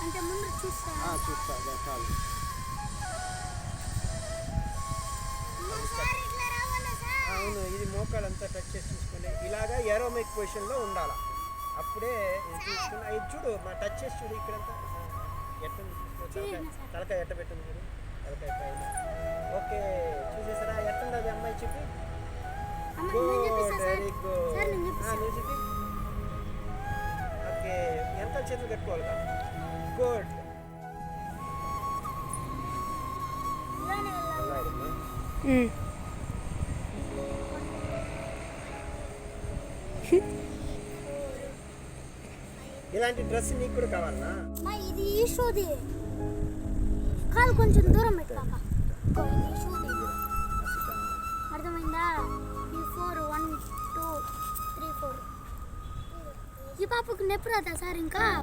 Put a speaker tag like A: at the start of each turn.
A: అంటే ముందు చూస్తా
B: చాలు. అవును, ఇది మోకాలంతా టచ్ చేసి చూసుకుని ఇలాగా ఏరోమిక్ పొజిషన్లో ఉండాలి. అప్పుడే ఇది చూసుకుని ఇది చూడు, మా టచ్ చేసి చూడు ఇక్కడంతా ఎట్టుంది తలకాయ ఎట్ట పెట్టింది చూడు, తలకాయ పైన. ఓకే, చూసేసారా ఎట్టుంది అది అమ్మాయి చెప్పి? Good, very good. నువ్వు చెప్పి. ఓకే, ఎంత చేతులు కట్టుకోవాలిగా. గుడ్. ఇలాంటి డ్రెస్ నీకు కూడా కావాలనా?
A: ఇది షూది కాలు కొంచెం దూరం పెట్టు పాప. అర్థమైందా? బిఫోర్ 1 2 3 4. ఈ పాపకు నొప్పి రాదా సార్ ఇంకా?